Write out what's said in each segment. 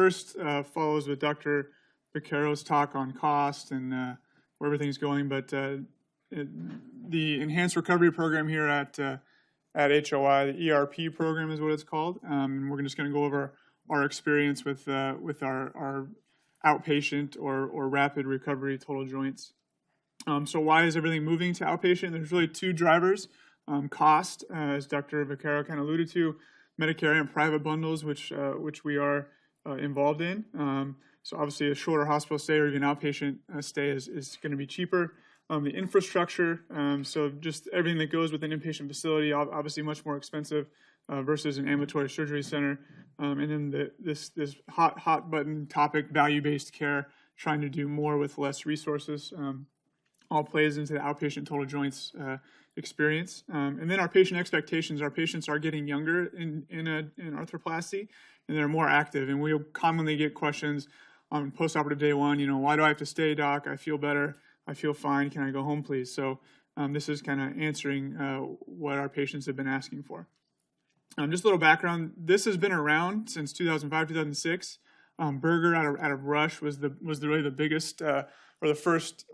first follows with Dr. Vaccaro's talk on cost and where everything's going, but the Enhanced Recovery Program here at HOI, the ERP program is what it's called. We're just going to go over our experience with our outpatient or rapid recovery total joints. So why is everything moving to outpatient? There's really two drivers. Cost, as Dr. Vaccaro kind of alluded to, Medicare and private bundles, which we are involved in. So obviously a shorter hospital stay or even outpatient stay is going to be cheaper. The infrastructure, so just everything that goes with an inpatient facility, obviously much more expensive versus an ambulatory surgery center. And then this hot button topic, value-based care, trying to do more with less resources, all plays into the outpatient total joints experience. And then our patient expectations. Our patients are getting younger in arthroplasty, and they're more active. And we'll commonly get questions on postoperative day one, why do I have to stay, doc? I feel better. I feel fine. Can I go home, please? So this is kind of answering what our patients have been asking for. Just a little background. This has been around since 2005, 2006. Berger out of Rush was really the biggest or the first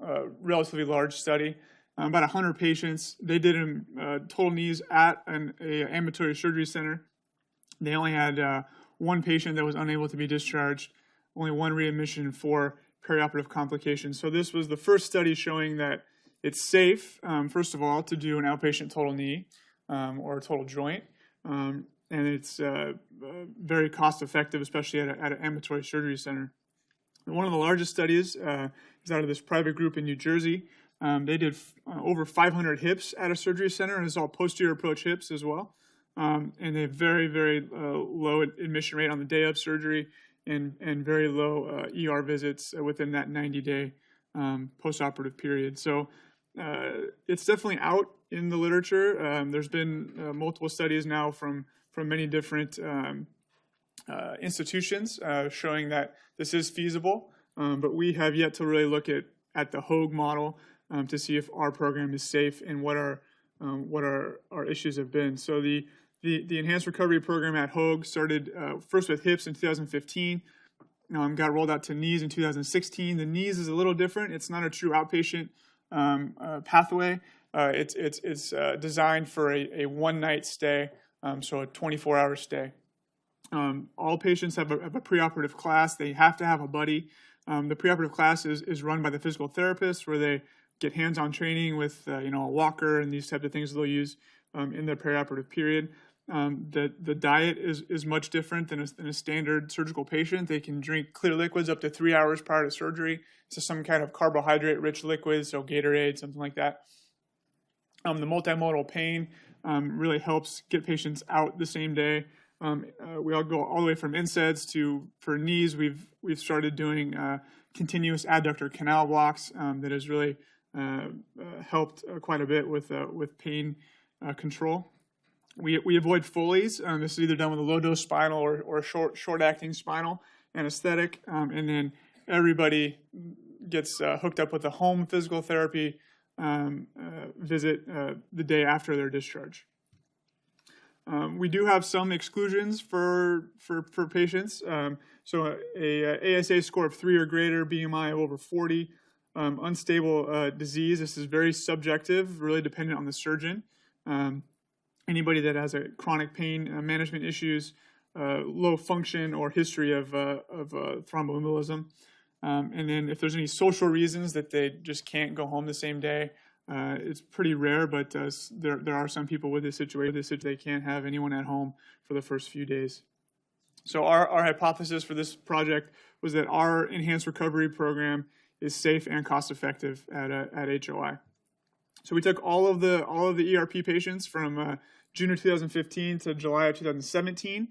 relatively large study. About 100 patients. They did total knees at an ambulatory surgery center. They only had one patient that was unable to be discharged, only one readmission for perioperative complications. So this was the first study showing that it's safe, first of all, to do an outpatient total knee or a total joint. And it's very cost effective, especially at an ambulatory surgery center. One of the largest studies is out of this private group in New Jersey. They did over 500 hips at a surgery center, and it's all posterior approach hips as well. And they have very, very low admission rate on the day of surgery and very low ER visits within that 90-day postoperative period. So it's definitely out in the literature. There's been multiple studies now from many different institutions showing that this is feasible, but we have yet to really look at the Hoag model to see if our program is safe and what our issues have been. So the Enhanced Recovery Program at Hoag started first with hips in 2015, got rolled out to knees in 2016. The knees is a little different. It's not a true outpatient pathway. It's designed for a one-night stay, so a 24-hour stay. All patients have a preoperative class. They have to have a buddy. The preoperative class is run by the physical therapist, where they get hands-on training with a walker and these types of things they'll use in their perioperative period. The diet is much different than a standard surgical patient. They can drink clear liquids up to 3 hours prior to surgery. So some kind of carbohydrate-rich liquids, so Gatorade, something like that. The multimodal pain really helps get patients out the same day. We all go all the way from NSAIDs to, for knees, we've started doing continuous adductor canal blocks that has really helped quite a bit with pain control. We avoid Foley's. This is either done with a low-dose spinal or short-acting spinal anesthetic, and then everybody gets hooked up with a home physical therapy visit the day after their discharge. We do have some exclusions for patients. So a ASA score of 3 or greater, BMI of over 40, unstable disease. This is very subjective, really dependent on the surgeon. Anybody that has a chronic pain management issues, low function, or history of thromboembolism. And then if there's any social reasons that they just can't go home the same day, it's pretty rare, but there are some people with this situation. They can't have anyone at home for the first few days. So our hypothesis for this project was that our enhanced recovery program is safe and cost effective at HOI. So we took all of the ERP patients from June of 2015 to July of 2017.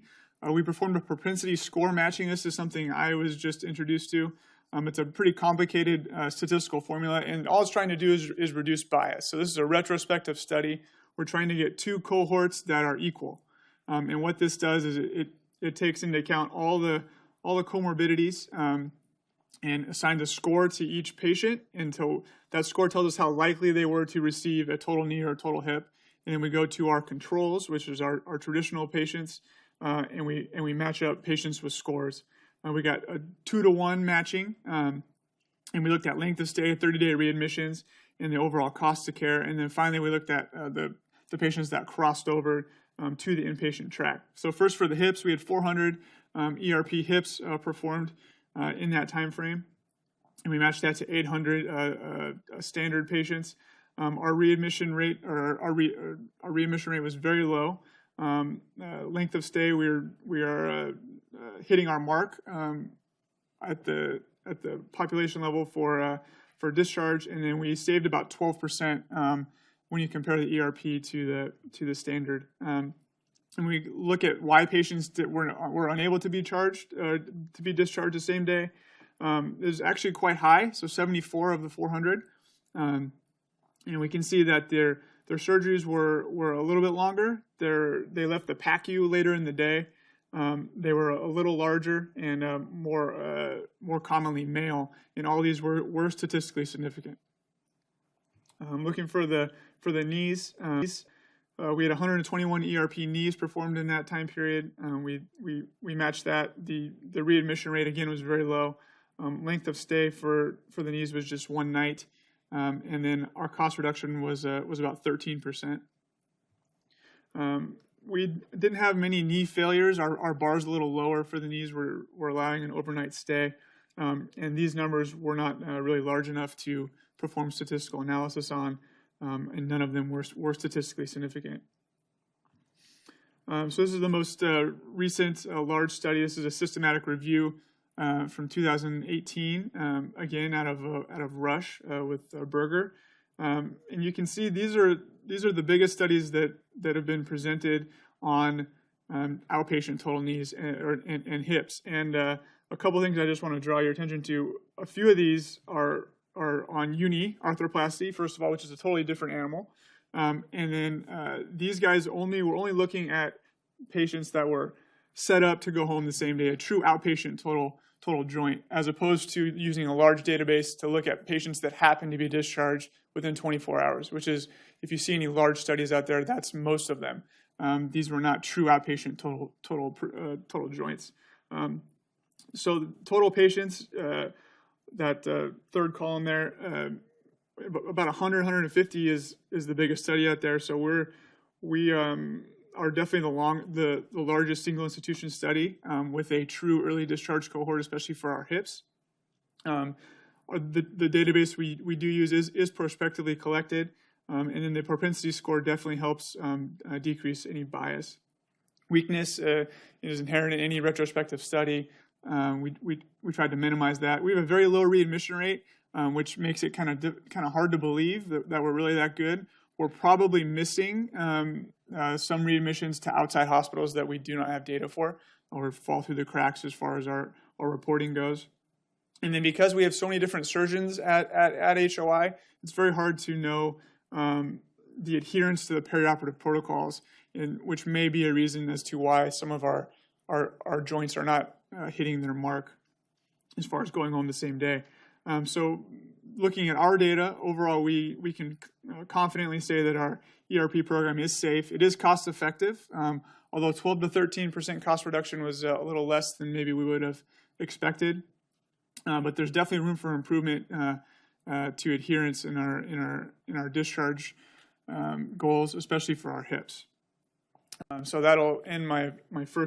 We performed a propensity score matching. This is something I was just introduced to. It's a pretty complicated statistical formula, and all it's trying to do is reduce bias. So this is a retrospective study. We're trying to get 2 cohorts that are equal. And what this does is it takes into account all the comorbidities and assigns a score to each patient. And so that score tells us how likely they were to receive a total knee or a total hip. And then we go to our controls, which is our traditional patients, and we match up patients with scores. We got a 2-to-1 matching, and we looked at length of stay, 30-day readmissions, and the overall cost of care. And then finally, we looked at the patients that crossed over to the inpatient track. So first for the hips, we had 400 ERP hips performed in that time frame, and we matched that to 800 standard patients. Our readmission rate, our readmission rate was very low. Length of stay, we are hitting our mark at the population level for discharge, and then we saved about 12% when you compare the ERP to the standard. And we look at why patients were unable to be discharged the same day. Is actually quite high, so 74 of the 400. And we can see that their surgeries were a little bit longer. They left the PACU later in the day. They were a little larger and more commonly male, and all these were statistically significant. Looking for the knees, we had 121 ERP knees performed in that time period. We matched that. The readmission rate again was very low. Length of stay for the knees was just 1 night, and then our cost reduction was about 13%. We didn't have many knee failures. Our bar's a little lower for the knees. We're allowing an overnight stay, and these numbers were not really large enough to perform statistical analysis on, and none of them were statistically significant. So this is the most recent large study. This is a systematic review from 2018, again out of Rush with Berger, and you can see these are the biggest studies that have been presented on outpatient total knees and hips. And a couple things I just want to draw your attention to. A few of these are on uni arthroplasty, first of all, which is a totally different animal, and then these guys were only looking at patients that were set up to go home the same day, a true outpatient total joint, as opposed to using a large database to look at patients that happen to be discharged within 24 hours, which is, if you see any large studies out there, that's most of them. These were not true outpatient total joints. So total patients, that third column there, about 100, 150 is the biggest study out there. So we are definitely the largest single institution study with a true early discharge cohort, especially for our hips. The database we do use is prospectively collected, and then the propensity score definitely helps decrease any bias. Weakness is inherent in any retrospective study. We tried to minimize that. We have a very low readmission rate, which makes it kind of hard to believe that we're really that good. We're probably missing some readmissions to outside hospitals that we do not have data for, or fall through the cracks as far as our reporting goes. And then because we have so many different surgeons at HOI, it's very hard to know the adherence to the perioperative protocols, which may be a reason as to why some of our joints are not hitting their mark as far as going home the same day. So looking at our data, overall, we can confidently say that our ERP program is safe. It is cost effective, although 12 to 13% cost reduction was a little less than maybe we would have expected. But there's definitely room for improvement to adherence in our discharge goals, especially for our hips. So that'll end my first